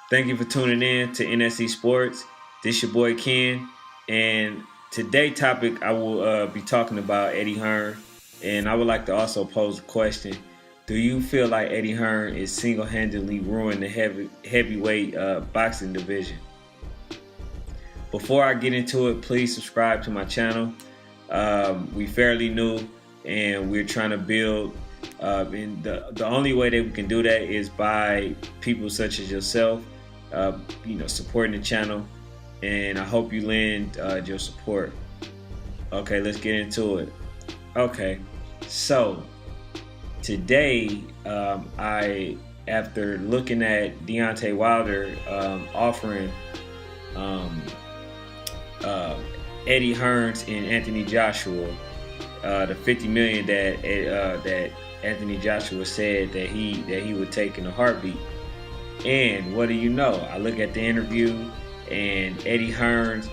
Thank you for tuning in to NSC Sports. This your boy Ken, and today's topic I will be talking about Eddie Hearn, and I would like to also pose a question: do you feel like Eddie Hearn is single-handedly ruining the heavyweight boxing division? Before I get into it, please subscribe to my channel. We fairly new, and we're trying to build. And the only way that we can do that is by people such as yourself, supporting the channel, and I hope you lend your support. Okay, let's get into it. Okay, so today, after looking at Deontay Wilder offering Eddie Hearns and Anthony Joshua the $50 million that Anthony Joshua said that he would take in a heartbeat. And what do you know? I look at the interview, and Eddie Hearns,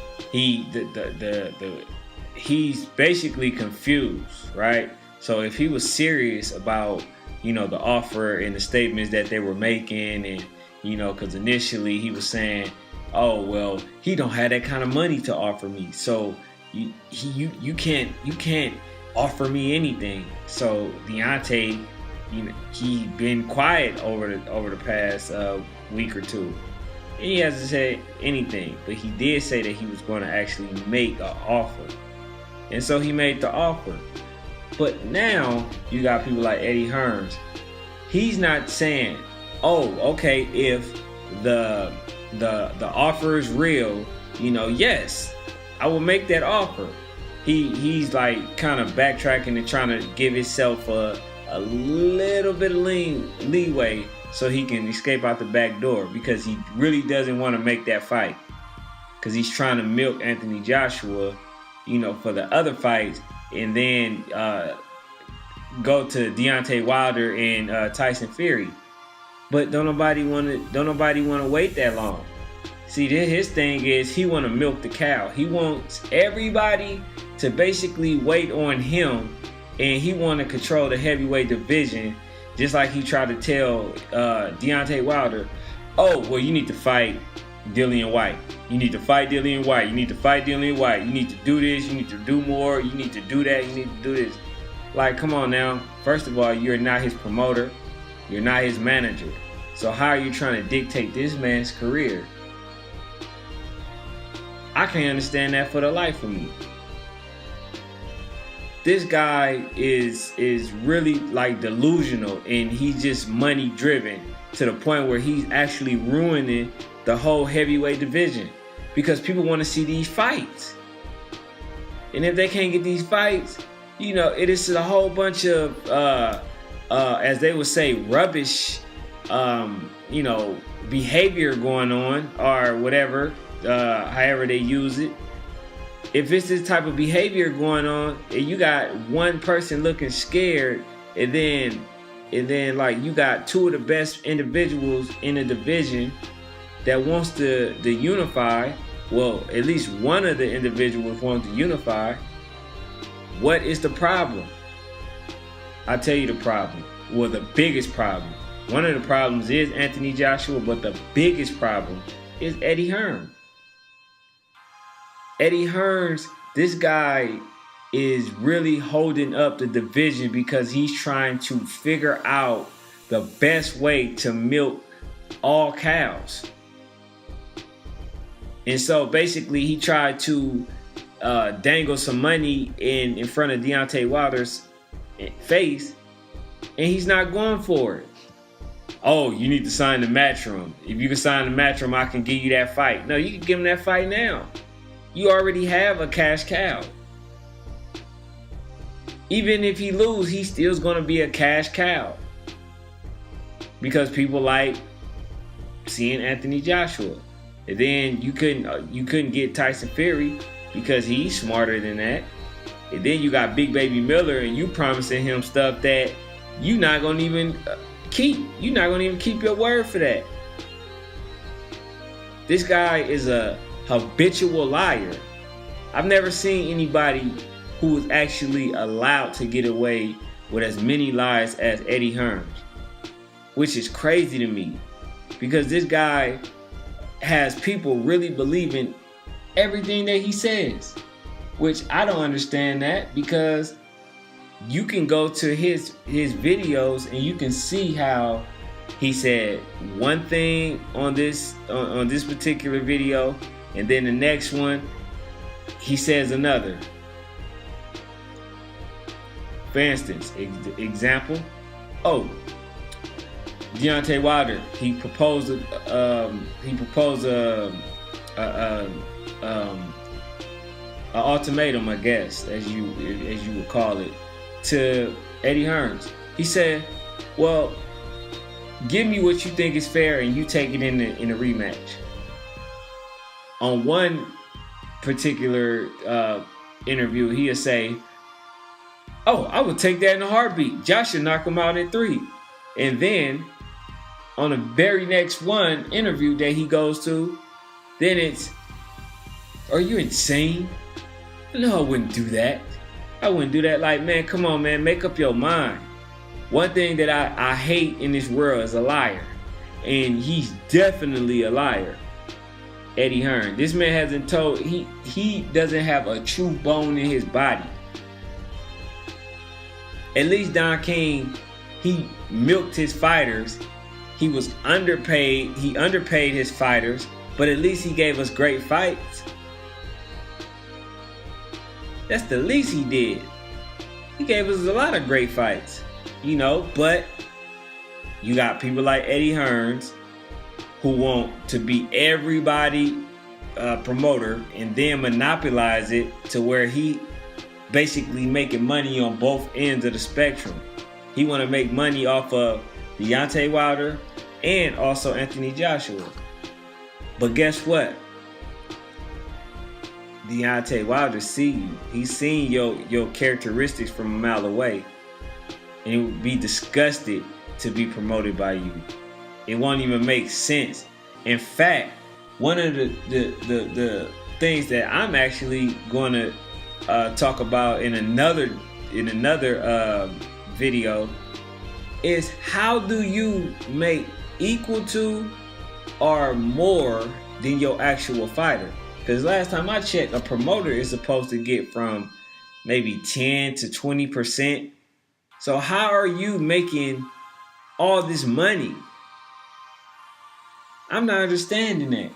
he's basically confused, right? So if he was serious about, the offer and the statements that they were making, and, because initially he was saying, oh, well, he don't have that kind of money to offer me. So you can't offer me anything. So Deontay, he been quiet over the past week or two. He hasn't said anything, but he did say that he was going to actually make an offer, and so he made the offer. But now you got people like Eddie Hearns. He's not saying, "Oh, okay, if the offer is real, yes, I will make that offer." He's like kind of backtracking and trying to give himself a little bit of leeway so he can escape out the back door, because he really doesn't want to make that fight, because he's trying to milk Anthony Joshua, for the other fights, and then go to Deontay Wilder and Tyson Fury. But don't nobody want to wait that long. See, his thing is he want to milk the cow. He wants everybody to basically wait on him, and he want to control the heavyweight division, just like he tried to tell Deontay Wilder, oh, well, you need to fight Dillian White. You need to fight Dillian White. You need to fight Dillian White. You need to do this. You need to do more. You need to do that. You need to do this. Like, come on now. First of all, you're not his promoter. You're not his manager. So how are you trying to dictate this man's career? I can't understand that for the life of me. This guy is really like delusional, and he's just money driven to the point where he's actually ruining the whole heavyweight division, because people want to see these fights. And if they can't get these fights, it is a whole bunch of as they would say, rubbish behavior going on, or whatever, however they use it. If it's this type of behavior going on, and you got one person looking scared, and then like you got two of the best individuals in the division that wants to unify, well, at least one of the individuals wants to unify, what is the problem? I'll tell you the problem. Well, the biggest problem. One of the problems is Anthony Joshua, but the biggest problem is Eddie Hearn. Eddie Hearns, this guy is really holding up the division because he's trying to figure out the best way to milk all cows. And so basically he tried to dangle some money in front of Deontay Wilder's face, and he's not going for it. Oh, you need to sign the matchroom. If you can sign the matchroom, I can give you that fight. No, you can give him that fight now. You already have a cash cow. Even if he loses, he still's going to be a cash cow, because people like seeing Anthony Joshua. And then you couldn't get Tyson Fury because he's smarter than that. And then you got Big Baby Miller, and you promising him stuff that you're not going to even keep. You're not going to even keep your word for that. This guy is a habitual liar. I've never seen anybody who was actually allowed to get away with as many lies as Eddie Hearns, which is crazy to me, because this guy has people really believing everything that he says, which I don't understand that, because you can go to his videos and you can see how he said one thing on this particular video, and then the next one he says another. For instance, example, Deontay Wilder, he proposed an ultimatum, I guess, as you would call it, to Eddie Hearns. He said, "Well, give me what you think is fair, and you take it in a rematch." On one particular interview, he'll say, "Oh, I would take that in a heartbeat. Josh should knock him out in 3." And then on the very next one interview that he goes to, then it's, "Are you insane? No, I wouldn't do that. I wouldn't do that." Like, man, come on, man, make up your mind. One thing that I hate in this world is a liar. And he's definitely a liar. Eddie Hearn. This man hasn't told, he doesn't have a true bone in his body. At least Don King, he milked his fighters. He was underpaid. He underpaid his fighters, but at least he gave us great fights. That's the least he did. He gave us a lot of great fights, but you got people like Eddie Hearns who want to be everybody promoter and then monopolize it to where he basically making money on both ends of the spectrum. He want to make money off of Deontay Wilder and also Anthony Joshua. But guess what? Deontay Wilder see you. He's seen your characteristics from a mile away. And he would be disgusted to be promoted by you. It won't even make sense. In fact, one of the things that I'm actually going to talk about in another video is, how do you make equal to or more than your actual fighter? Because last time I checked, a promoter is supposed to get from maybe 10 to 20%. So how are you making all this money? I'm not understanding that.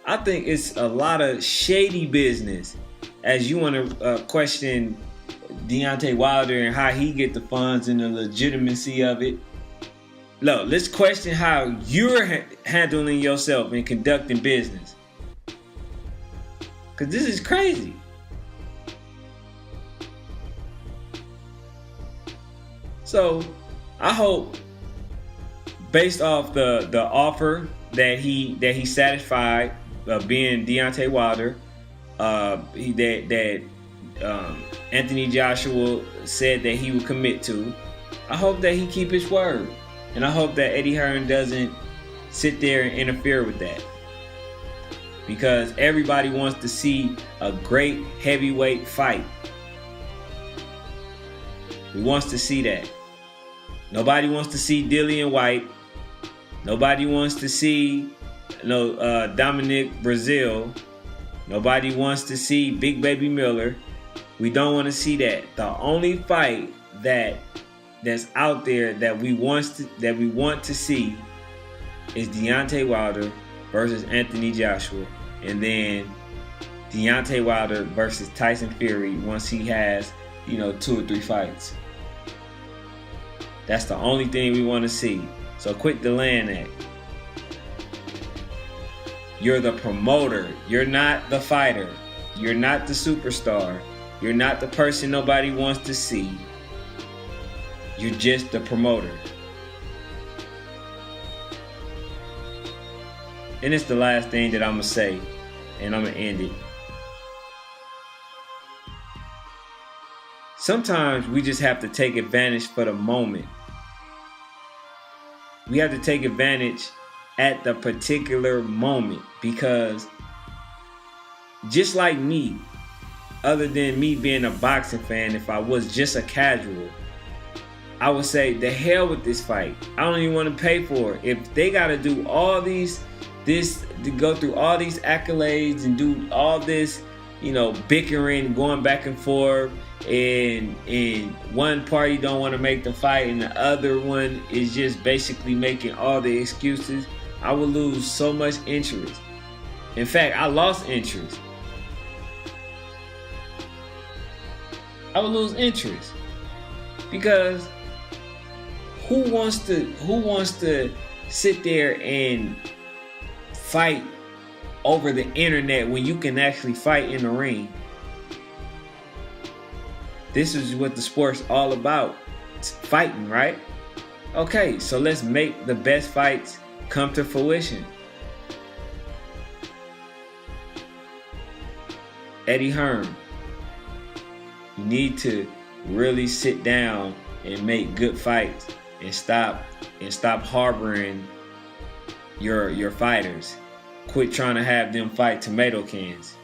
I think it's a lot of shady business, as you want to question Deontay Wilder and how he get the funds and the legitimacy of it. Look, let's question how you're handling yourself and conducting business. Because this is crazy. So I hope, based off the offer that he satisfied, being Deontay Wilder, that Anthony Joshua said that he would commit to, I hope that he keep his word. And I hope that Eddie Hearn doesn't sit there and interfere with that. Because everybody wants to see a great heavyweight fight. Who wants to see that? Nobody wants to see Dillian White. Nobody wants to see Dominic Brazil. Nobody wants to see Big Baby Miller. We don't want to see that. The only fight that's out there that we want to see is Deontay Wilder versus Anthony Joshua, and then Deontay Wilder versus Tyson Fury once he has 2 or 3 fights. That's the only thing we want to see. So quit delaying that. You're the promoter. You're not the fighter. You're not the superstar. You're not the person nobody wants to see. You're just the promoter. And it's the last thing that I'm going to say, and I'm going to end it. Sometimes we just have to take advantage for the moment. We have to take advantage at the particular moment, because just like me, other than me being a boxing fan, if I was just a casual, I would say the hell with this fight. I don't even want to pay for it. If they got to do all to go through all these accolades and do all this, bickering, going back and forth, and one party don't want to make the fight and the other one is just basically making all the excuses, I would lose so much interest. In fact, I lost interest. I would lose interest because who wants to sit there and fight over the internet when you can actually fight in the ring? This is what the sport's all about. It's fighting, right? Okay, so let's make the best fights come to fruition. Eddie Hearn, you need to really sit down and make good fights and stop harboring your fighters. Quit trying to have them fight tomato cans.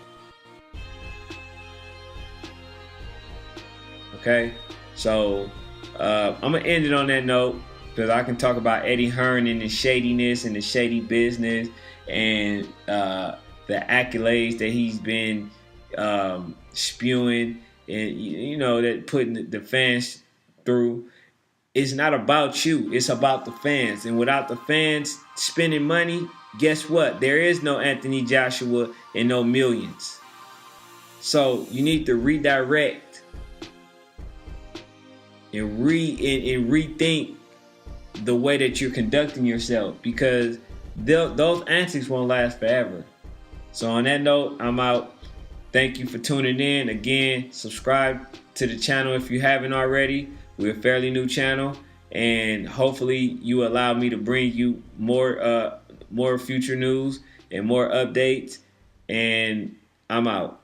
Okay, so I'm gonna end it on that note because I can talk about Eddie Hearn and the shadiness and the shady business and the accolades that he's been spewing and that putting the fans through. It's not about you. It's about the fans. And without the fans spending money, guess what? There is no Anthony Joshua and no millions. So you need to redirect and rethink the way that you're conducting yourself, because those antics won't last forever. So on that note, I'm out. Thank you for tuning in. Again, subscribe to the channel if you haven't already. We're a fairly new channel, and hopefully you allow me to bring you more future news and more updates. And I'm out.